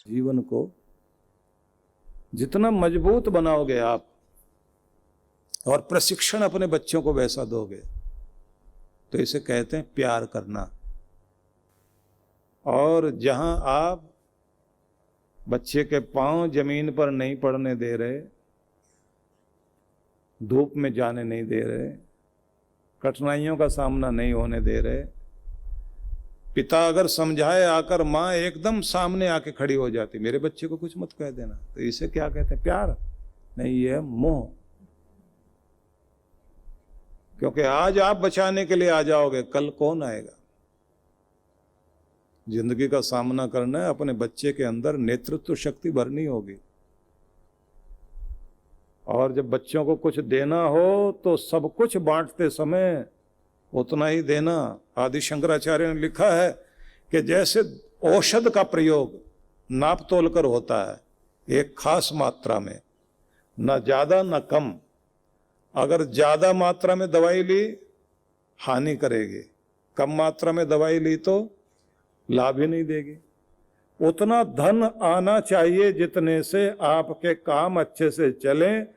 जीवन को जितना मजबूत बनाओगे आप और प्रशिक्षण अपने बच्चों को वैसा दोगे तो इसे कहते हैं प्यार करना। और जहां आप बच्चे के पांव जमीन पर नहीं पड़ने दे रहे, धूप में जाने नहीं दे रहे, कठिनाइयों का सामना नहीं होने दे रहे, पिता अगर समझाए आकर माँ एकदम सामने आके खड़ी हो जाती, मेरे बच्चे को कुछ मत कह देना, तो इसे क्या कहते हैं? प्यार नहीं, ये है मोह। क्योंकि आज आप बचाने के लिए आ जाओगे, कल कौन आएगा? जिंदगी का सामना करना है, अपने बच्चे के अंदर नेतृत्व शक्ति भरनी होगी। और जब बच्चों को कुछ देना हो तो सब कुछ बांटते समय उतना ही देना। आदि शंकराचार्य ने लिखा है कि जैसे औषध का प्रयोग नाप तोल कर होता है, एक खास मात्रा में, न ज्यादा न कम। अगर ज्यादा मात्रा में दवाई ली हानि करेगी, कम मात्रा में दवाई ली तो लाभ ही नहीं देगी। उतना धन आना चाहिए जितने से आपके काम अच्छे से चलें,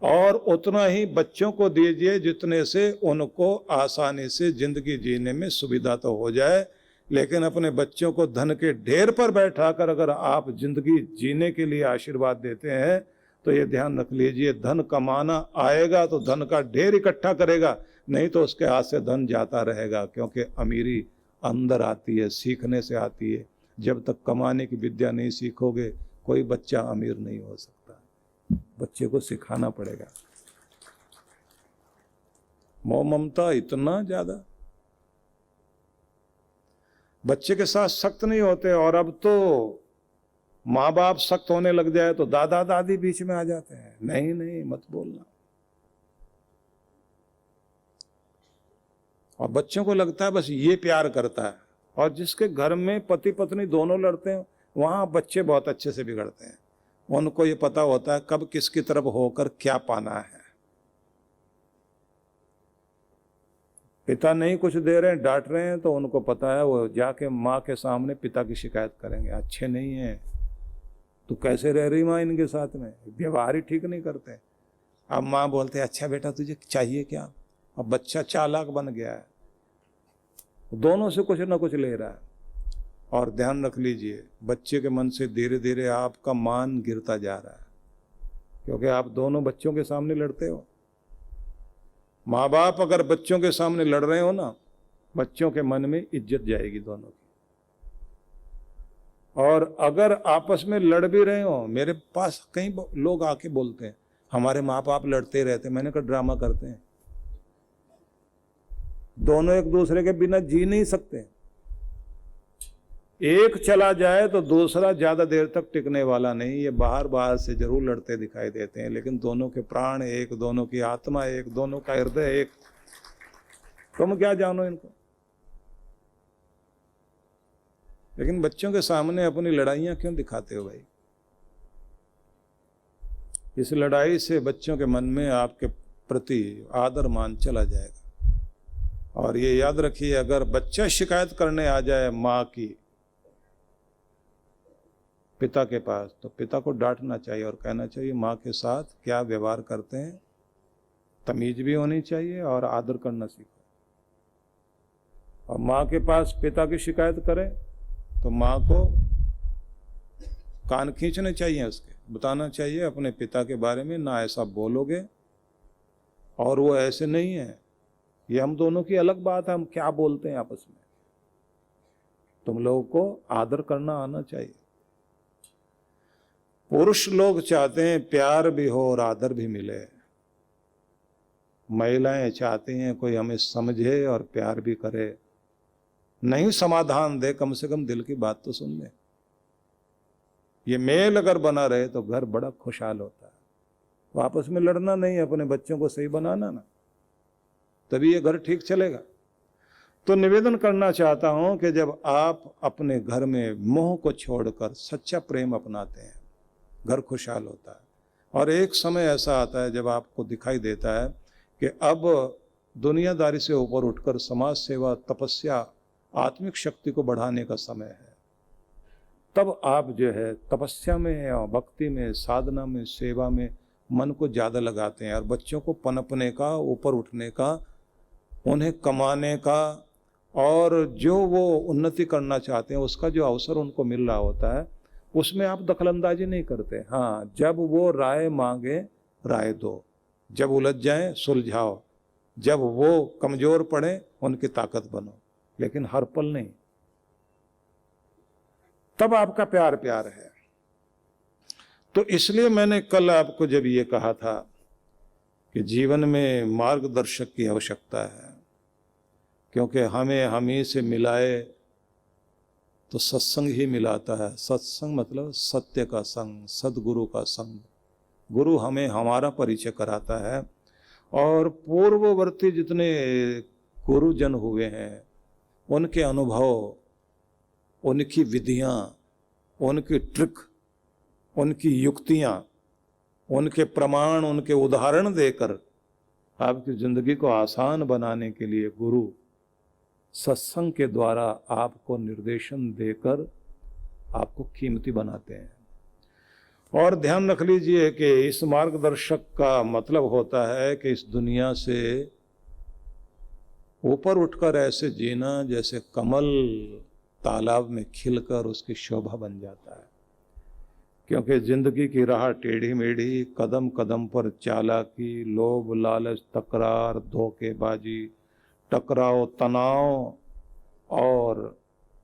और उतना ही बच्चों को दीजिए जितने से उनको आसानी से जिंदगी जीने में सुविधा तो हो जाए। लेकिन अपने बच्चों को धन के ढेर पर बैठाकर अगर आप जिंदगी जीने के लिए आशीर्वाद देते हैं तो ये ध्यान रख लीजिए, धन कमाना आएगा तो धन का ढेर इकट्ठा करेगा, नहीं तो उसके हाथ से धन जाता रहेगा। क्योंकि अमीरी अंदर आती है, सीखने से आती है। जब तक कमाने की विद्या नहीं सीखोगे कोई बच्चा अमीर नहीं हो सकता। बच्चे को सिखाना पड़ेगा। मोह ममता इतना ज्यादा, बच्चे के साथ सख्त नहीं होते, और अब तो माँ बाप सख्त होने लग जाए तो दादा दादी बीच में आ जाते हैं, नहीं नहीं मत बोलना। और बच्चों को लगता है बस ये प्यार करता है। और जिसके घर में पति पत्नी दोनों लड़ते हैं वहां बच्चे बहुत अच्छे से बिगड़ते हैं। उनको ये पता होता है कब किसकी तरफ होकर क्या पाना है। पिता नहीं कुछ दे रहे हैं, डांट रहे हैं, तो उनको पता है वो जाके माँ के सामने पिता की शिकायत करेंगे, अच्छे नहीं है, तू कैसे रह रही माँ इनके साथ में, व्यवहार ही ठीक नहीं करते। अब माँ बोलते अच्छा बेटा तुझे चाहिए क्या? अब बच्चा चालाक बन गया है, दोनों से कुछ ना कुछ ले रहा है। और ध्यान रख लीजिए, बच्चे के मन से धीरे धीरे आपका मान गिरता जा रहा है, क्योंकि आप दोनों बच्चों के सामने लड़ते हो। माँ बाप अगर बच्चों के सामने लड़ रहे हो ना, बच्चों के मन में इज्जत जाएगी दोनों की। और अगर आपस में लड़ भी रहे हो, मेरे पास कई लोग आके बोलते हैं हमारे माँ बाप लड़ते रहते, मैंने कहा ड्रामा करते हैं, दोनों एक दूसरे के बिना जी नहीं सकते। एक चला जाए तो दूसरा ज्यादा देर तक टिकने वाला नहीं। ये बाहर बाहर से जरूर लड़ते दिखाई देते हैं, लेकिन दोनों के प्राण एक, दोनों की आत्मा एक, दोनों का हृदय एक। तुम क्या जानो इनको। लेकिन बच्चों के सामने अपनी लड़ाइयां क्यों दिखाते हो भाई? इस लड़ाई से बच्चों के मन में आपके प्रति आदर मान चला जाएगा। और ये याद रखिए, अगर बच्चा शिकायत करने आ जाए माँ की पिता के पास, तो पिता को डांटना चाहिए और कहना चाहिए माँ के साथ क्या व्यवहार करते हैं, तमीज भी होनी चाहिए और आदर करना सीखो। और माँ के पास पिता की शिकायत करें तो माँ को कान खींचने चाहिए, उसके बताना चाहिए अपने पिता के बारे में ना ऐसा बोलोगे, और वो ऐसे नहीं है, ये हम दोनों की अलग बात है, हम क्या बोलते हैं आपस में। तुम लोगों को आदर करना आना चाहिए। पुरुष लोग चाहते हैं प्यार भी हो और आदर भी मिले, महिलाएं चाहती हैं कोई हमें समझे और प्यार भी करे, नहीं समाधान दे, कम से कम दिल की बात तो सुन ले। ये मेल अगर बना रहे तो घर बड़ा खुशहाल होता है। तो आपस में लड़ना नहीं, अपने बच्चों को सही बनाना ना, तभी ये घर ठीक चलेगा। तो निवेदन करना चाहता हूं कि जब आप अपने घर में मोह को छोड़कर सच्चा प्रेम अपनाते हैं, घर खुशहाल होता है। और एक समय ऐसा आता है जब आपको दिखाई देता है कि अब दुनियादारी से ऊपर उठकर समाज सेवा, तपस्या, आत्मिक शक्ति को बढ़ाने का समय है। तब आप जो है तपस्या में और भक्ति में, साधना में, सेवा में मन को ज़्यादा लगाते हैं। और बच्चों को पनपने का, ऊपर उठने का, उन्हें कमाने का और जो वो उन्नति करना चाहते हैं उसका जो अवसर उनको मिल रहा होता है, उसमें आप दखलंदाजी नहीं करते। हाँ, जब वो राय मांगे राय दो, जब उलझ जाए सुलझाओ, जब वो कमजोर पड़े उनकी ताकत बनो, लेकिन हर पल नहीं। तब आपका प्यार प्यार है। तो इसलिए मैंने कल आपको जब ये कहा था कि जीवन में मार्गदर्शक की आवश्यकता है, क्योंकि हमें हम ही से मिलाए तो सत्संग ही मिलाता है। सत्संग मतलब सत्य का संग, सदगुरु का संग। गुरु हमें हमारा परिचय कराता है। और पूर्ववर्ती जितने गुरुजन हुए हैं उनके अनुभव, उनकी विधियां, उनकी ट्रिक, उनकी युक्तियां, उनके प्रमाण, उनके उदाहरण देकर आपकी जिंदगी को आसान बनाने के लिए गुरु सत्संग के द्वारा आपको निर्देशन देकर आपको कीमती बनाते हैं। और ध्यान रख लीजिए कि इस मार्गदर्शक का मतलब होता है कि इस दुनिया से ऊपर उठकर ऐसे जीना जैसे कमल तालाब में खिलकर उसकी शोभा बन जाता है। क्योंकि जिंदगी की राह टेढ़ी मेढ़ी, कदम कदम पर चालाकी, लोभ लालच, तकरार, धोखेबाजी, टकराव, तनाव और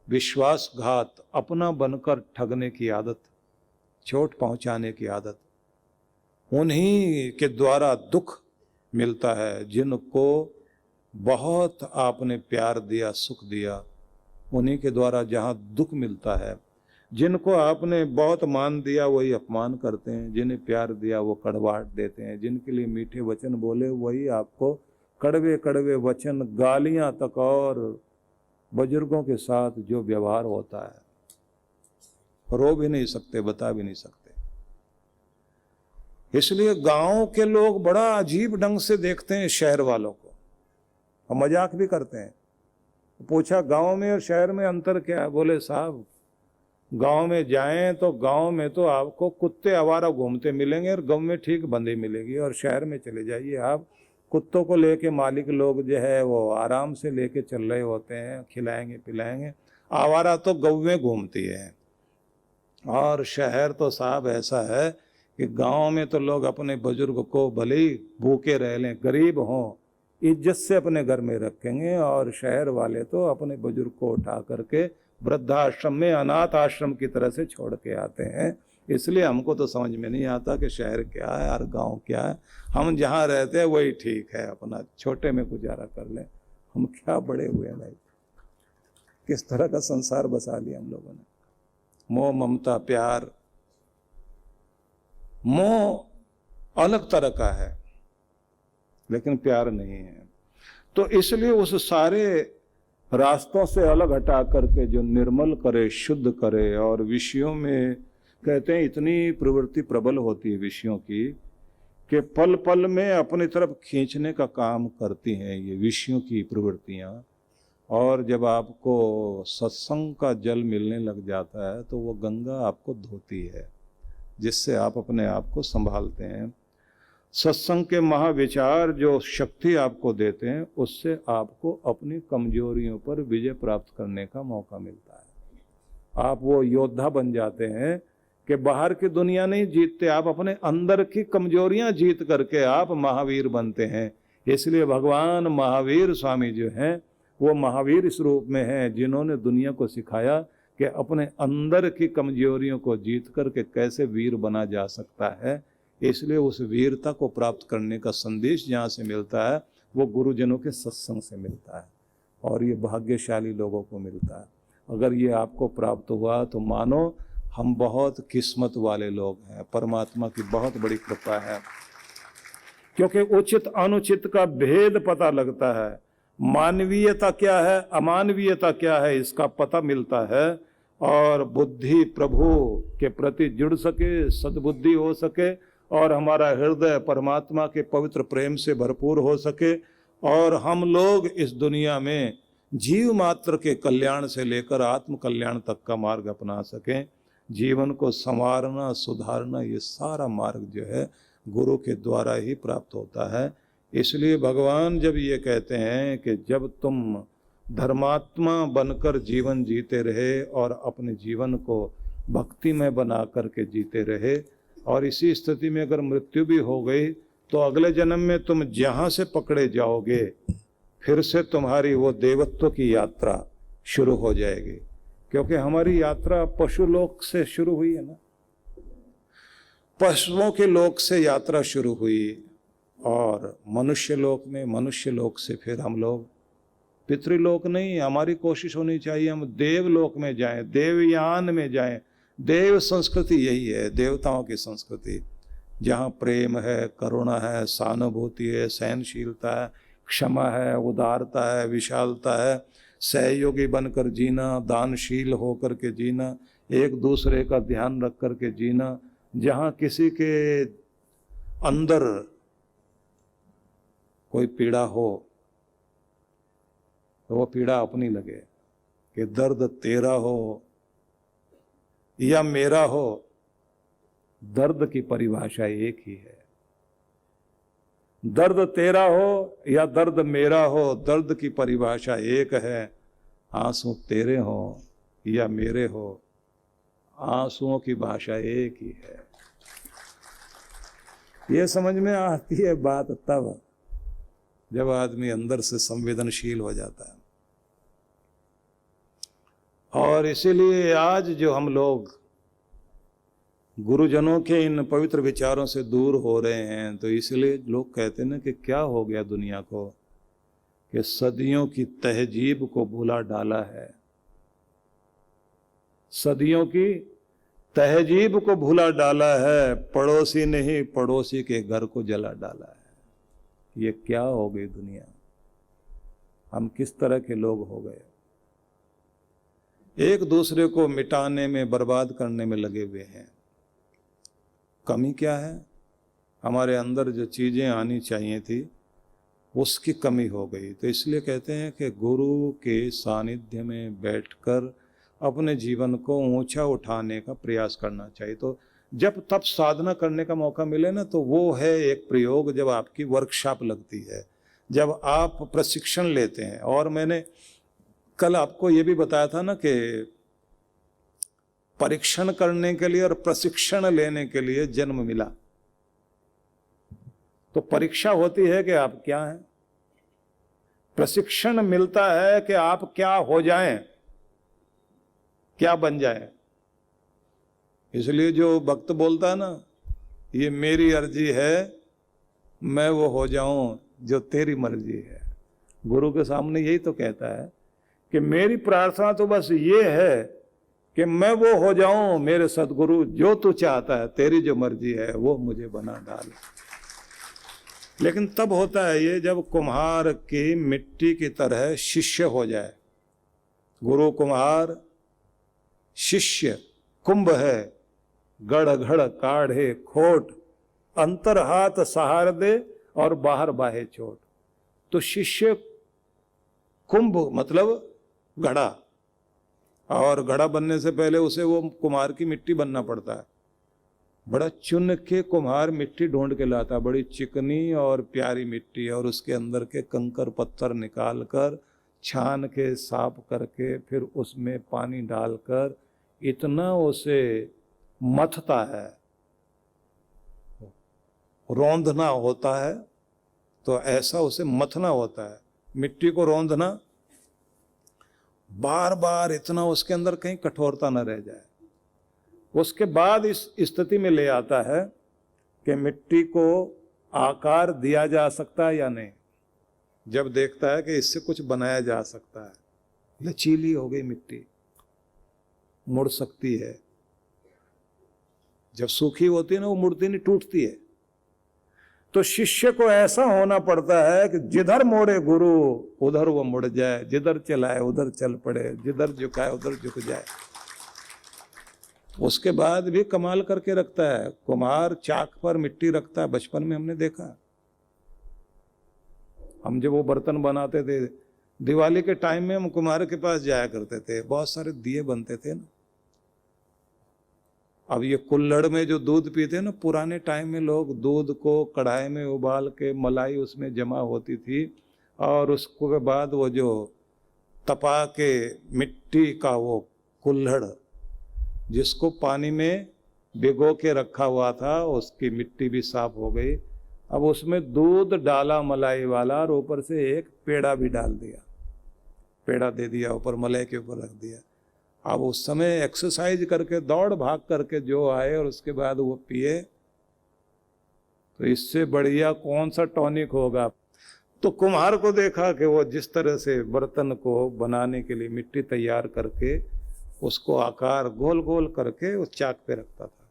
विश्वासघात, अपना बनकर ठगने की आदत, चोट पहुंचाने की आदत, उन्हीं के द्वारा दुख मिलता है। जिनको बहुत आपने प्यार दिया, सुख दिया, उन्हीं के द्वारा जहां दुख मिलता है। जिनको आपने बहुत मान दिया वही अपमान करते हैं, जिन्हें प्यार दिया वो कड़वाहट देते हैं, जिनके लिए मीठे वचन बोले वही आपको कड़वे कड़वे वचन, गालियां तक, और बुजुर्गों के साथ जो व्यवहार होता है रो भी नहीं सकते, बता भी नहीं सकते। इसलिए गांव के लोग बड़ा अजीब ढंग से देखते हैं शहर वालों को और मजाक भी करते हैं। पूछा गांव में और शहर में अंतर क्या है? बोले साहब गांव में जाएं तो गांव में तो आपको कुत्ते आवारा घूमते मिलेंगे और गांव में ठीक बंदी मिलेगी, और शहर में चले जाइए आप, कुत्तों को लेके मालिक लोग जो है वो आराम से लेके चल रहे होते हैं, खिलाएंगे पिलाएंगे। आवारा तो गांव में घूमती है। और शहर तो साहब ऐसा है कि गांव में तो लोग अपने बुजुर्ग को भले ही भूखे रह लें, गरीब हों, इज्जत से अपने घर में रखेंगे, और शहर वाले तो अपने बुजुर्ग को उठा करके वृद्धाश्रम में, अनाथ आश्रम की तरह से छोड़ के आते हैं। इसलिए हमको तो समझ में नहीं आता कि शहर क्या है और गांव क्या है। हम जहाँ रहते हैं वही ठीक है, अपना छोटे में गुजारा कर लें। हम क्या बड़े हुए हैं भाई, किस तरह का संसार बसा लिया हम लोगों ने। मोह ममता प्यार, मोह अलग तरह का है लेकिन प्यार नहीं है। तो इसलिए उस सारे रास्तों से अलग हटा करके जो निर्मल करे, शुद्ध करे, और विषयों में कहते हैं इतनी प्रवृत्ति प्रबल होती है विषयों की कि पल पल में अपनी तरफ खींचने का काम करती हैं ये विषयों की प्रवृत्तियां। और जब आपको सत्संग का जल मिलने लग जाता है तो वो गंगा आपको धोती है, जिससे आप अपने आप को संभालते हैं। सत्संग के महाविचार जो शक्ति आपको देते हैं उससे आपको अपनी कमजोरियों पर विजय प्राप्त करने का मौका मिलता है। आप वो योद्धा बन जाते हैं कि बाहर की दुनिया नहीं जीतते, आप अपने अंदर की कमजोरियां जीत करके आप महावीर बनते हैं। इसलिए भगवान महावीर स्वामी जो हैं वो महावीर इस रूप में हैं जिन्होंने दुनिया को सिखाया कि अपने अंदर की कमजोरियों को जीत करके कैसे वीर बना जा सकता है। इसलिए उस वीरता को प्राप्त करने का संदेश जहाँ से मिलता है वो गुरुजनों के सत्संग से मिलता है, और ये भाग्यशाली लोगों को मिलता है। अगर ये आपको प्राप्त हुआ तो मानो हम बहुत किस्मत वाले लोग हैं, परमात्मा की बहुत बड़ी कृपा है। क्योंकि उचित अनुचित का भेद पता लगता है, मानवीयता क्या है, अमानवीयता क्या है, इसका पता मिलता है। और बुद्धि प्रभु के प्रति जुड़ सके, सद्बुद्धि हो सके, और हमारा हृदय परमात्मा के पवित्र प्रेम से भरपूर हो सके, और हम लोग इस दुनिया में जीव मात्र के कल्याण से लेकर आत्म कल्याण तक का मार्ग अपना सकें। जीवन को संवारना सुधारना, ये सारा मार्ग जो है गुरु के द्वारा ही प्राप्त होता है। इसलिए भगवान जब ये कहते हैं कि जब तुम धर्मात्मा बनकर जीवन जीते रहे और अपने जीवन को भक्ति में बना करके जीते रहे, और इसी स्थिति में अगर मृत्यु भी हो गई तो अगले जन्म में तुम जहाँ से पकड़े जाओगे फिर से तुम्हारी वो देवत्व की यात्रा शुरू हो जाएगी। क्योंकि हमारी यात्रा पशु लोक से शुरू हुई है ना, पशुओं के लोक से यात्रा शुरू हुई और मनुष्य लोक में, मनुष्य लोक से फिर हम लोग पितृलोक नहीं, हमारी कोशिश होनी चाहिए हम देवलोक में जाएं, देवयान में जाएं। देव संस्कृति यही है, देवताओं की संस्कृति, जहाँ प्रेम है, करुणा है, सहानुभूति है, सहनशीलता है, क्षमा है, उदारता है, विशालता है, सहयोगी बनकर जीना, दानशील होकर के जीना, एक दूसरे का ध्यान रख कर के जीना। जहाँ किसी के अंदर कोई पीड़ा हो तो वो पीड़ा अपनी लगे, कि दर्द तेरा हो या मेरा हो, दर्द की परिभाषा एक ही है। दर्द तेरा हो या दर्द मेरा हो, दर्द की परिभाषा एक है। आंसू तेरे हो या मेरे हो, आंसुओं की भाषा एक ही है। ये समझ में आती है बात तब जब आदमी अंदर से संवेदनशील हो जाता है। और इसीलिए आज जो हम लोग गुरुजनों के इन पवित्र विचारों से दूर हो रहे हैं, तो इसलिए लोग कहते हैं ना कि क्या हो गया दुनिया को, कि सदियों की तहजीब को भुला डाला है, सदियों की तहजीब को भुला डाला है, पड़ोसी ने ही पड़ोसी के घर को जला डाला है। ये क्या हो गई दुनिया, हम किस तरह के लोग हो गए, एक दूसरे को मिटाने में, बर्बाद करने में लगे हुए हैं। कमी क्या है, हमारे अंदर जो चीज़ें आनी चाहिए थी उसकी कमी हो गई। तो इसलिए कहते हैं कि गुरु के सानिध्य में बैठकर अपने जीवन को ऊंचा उठाने का प्रयास करना चाहिए। तो जब तब साधना करने का मौका मिले ना, तो वो है एक प्रयोग, जब आपकी वर्कशॉप लगती है, जब आप प्रशिक्षण लेते हैं। और मैंने कल आपको ये भी बताया था ना कि परीक्षण करने के लिए और प्रशिक्षण लेने के लिए जन्म मिला। तो परीक्षा होती है कि आप क्या हैं, प्रशिक्षण मिलता है कि आप क्या हो जाएं, क्या बन जाएं। इसलिए जो भक्त बोलता है ना, ये मेरी अर्जी है, मैं वो हो जाऊं जो तेरी मर्जी है, गुरु के सामने यही तो कहता है कि मेरी प्रार्थना तो बस ये है कि मैं वो हो जाऊं, मेरे सदगुरु जो तू चाहता है, तेरी जो मर्जी है वो मुझे बना डाल। लेकिन तब होता है ये जब कुम्हार की मिट्टी की तरह शिष्य हो जाए। गुरु कुम्हार, शिष्य कुंभ है, गढ़ घड़ काढ़े खोट, अंतर हाथ सहार दे और बाहर बाहे चोट। तो शिष्य कुंभ मतलब घड़ा, और घड़ा बनने से पहले उसे वो कुम्हार की मिट्टी बनना पड़ता है। बड़ा चुन के कुम्हार मिट्टी ढूंढ के लाता, बड़ी चिकनी और प्यारी मिट्टी, और उसके अंदर के कंकर पत्थर निकाल कर छान के साफ करके फिर उसमें पानी डालकर इतना उसे मथता है, रौंदना होता है। तो ऐसा उसे मथना होता है, मिट्टी को रौंदना, बार बार, इतना उसके अंदर कहीं कठोरता न रह जाए। उसके बाद इस स्थिति में ले आता है कि मिट्टी को आकार दिया जा सकता है या नहीं। जब देखता है कि इससे कुछ बनाया जा सकता है, लचीली हो गई मिट्टी, मुड़ सकती है। जब सूखी होती है ना, वो मुड़ती नहीं, टूटती है। तो शिष्य को ऐसा होना पड़ता है कि जिधर मोड़े गुरु उधर वो मुड़ जाए, जिधर चलाए उधर चल पड़े, जिधर झुकाए उधर झुक जाए। उसके बाद भी कमाल करके रखता है। कुम्हार चाक पर मिट्टी रखता है, बचपन में हमने देखा। हम जब वो बर्तन बनाते थे, दिवाली के टाइम में हम कुम्हार के पास जाया करते थे, बहुत सारे दिए बनते थे ना, अब ये कुल्हड़ में जो दूध पीते हैं ना, पुराने टाइम में लोग दूध को कढ़ाई में उबाल के मलाई उसमें जमा होती थी, और उसको के बाद वो जो तपा के मिट्टी का वो कुल्हड़ जिसको पानी में भिगो के रखा हुआ था, उसकी मिट्टी भी साफ हो गई। अब उसमें दूध डाला मलाई वाला, और ऊपर से एक पेड़ा भी डाल दिया, पेड़ा दे दिया ऊपर, मलाई के ऊपर रख दिया। अब उस समय एक्सरसाइज करके दौड़ भाग करके जो आए और उसके बाद वो पिए, तो इससे बढ़िया कौन सा टॉनिक होगा। तो कुम्हार को देखा कि वो जिस तरह से बर्तन को बनाने के लिए मिट्टी तैयार करके उसको आकार गोल गोल करके उस चाक पे रखता था,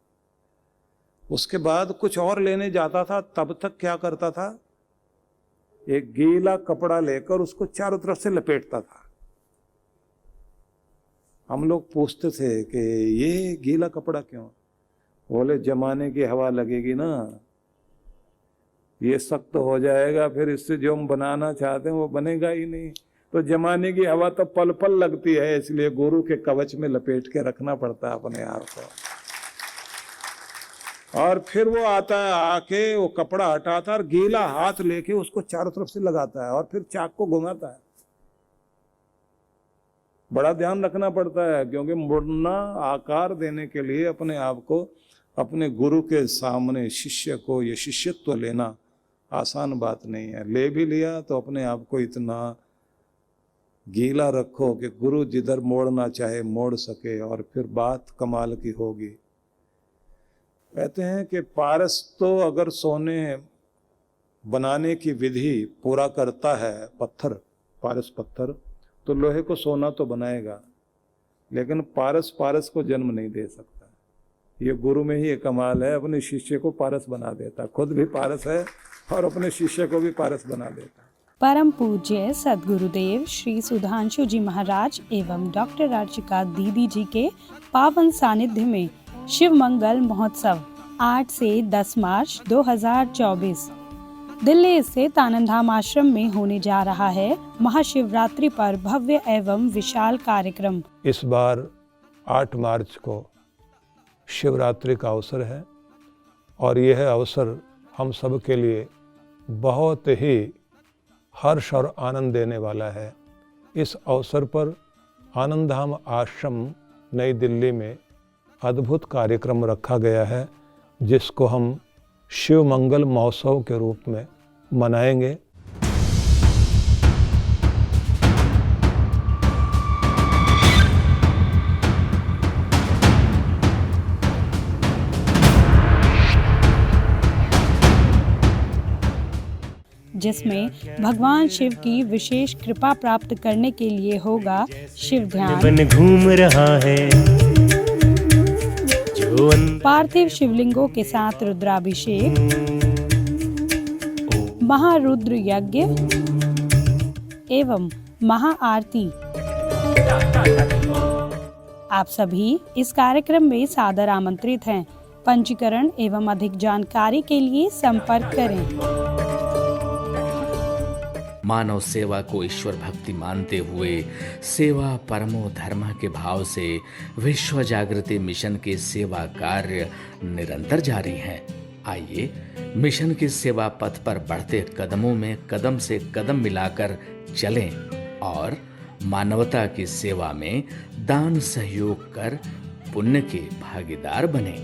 उसके बाद कुछ और लेने जाता था, तब तक क्या करता था, एक गीला कपड़ा लेकर उसको चारों तरफ से लपेटता था। हम लोग पूछते थे कि ये गीला कपड़ा क्यों? बोले जमाने की हवा लगेगी ना, ये सख्त हो जाएगा, फिर इससे जो हम बनाना चाहते हैं वो बनेगा ही नहीं। तो जमाने की हवा तो पल पल लगती है, इसलिए गुरु के कवच में लपेट के रखना पड़ता है अपने आप को। और फिर वो आता है, आके वो कपड़ा हटाता है और गीला हाथ लेके उसको चारों तरफ से लगाता है और फिर चाक को घुमाता है। बड़ा ध्यान रखना पड़ता है, क्योंकि मुड़ना आकार देने के लिए अपने आप को अपने गुरु के सामने शिष्य को ये शिष्यत्व लेना आसान बात नहीं है। ले भी लिया तो अपने आप को इतना गीला रखो कि गुरु जिधर मोड़ना चाहे मोड़ सके, और फिर बात कमाल की होगी। कहते हैं कि पारस तो अगर सोने बनाने की विधि पूरा करता है, पत्थर, पारस पत्थर, तो लोहे को सोना तो बनाएगा, लेकिन पारस पारस को जन्म नहीं दे सकता। ये गुरु में ही एक कमाल है, अपने शिष्य को पारस बना देता, खुद भी पारस है और अपने शिष्य को भी पारस बना देता। परम पूज्य सद्गुरुदेव श्री सुधांशु जी महाराज एवं डॉक्टर अर्चिका दीदी जी के पावन सानिध्य में शिव मंगल महोत्सव 8 से 10 मार्च 2024 दिल्ली स्थित आनंद धाम आश्रम में होने जा रहा है। महाशिवरात्रि पर भव्य एवं विशाल कार्यक्रम। इस बार 8 मार्च को शिवरात्रि का अवसर है, और यह अवसर हम सब के लिए बहुत ही हर्ष और आनंद देने वाला है। इस अवसर पर आनंद धाम आश्रम नई दिल्ली में अद्भुत कार्यक्रम रखा गया है, जिसको हम शिव मंगल महोत्सव के रूप में मनाएंगे। जिसमें भगवान शिव की विशेष कृपा प्राप्त करने के लिए होगा शिव ध्यान, घूम रहा है जो पार्थिव शिवलिंगों के साथ रुद्राभिषेक, महारुद्र यज्ञ एवं महाआरती। आप सभी इस कार्यक्रम में सादर आमंत्रित हैं। पंजीकरण एवं अधिक जानकारी के लिए संपर्क करें। मानव सेवा को ईश्वर भक्ति मानते हुए सेवा परमो धर्म के भाव से विश्व जागृति मिशन के सेवा कार्य निरंतर जारी हैं। आइए मिशन की सेवा पथ पर बढ़ते कदमों में कदम से कदम मिलाकर चलें और मानवता की सेवा में दान सहयोग कर पुण्य के भागीदार बनें।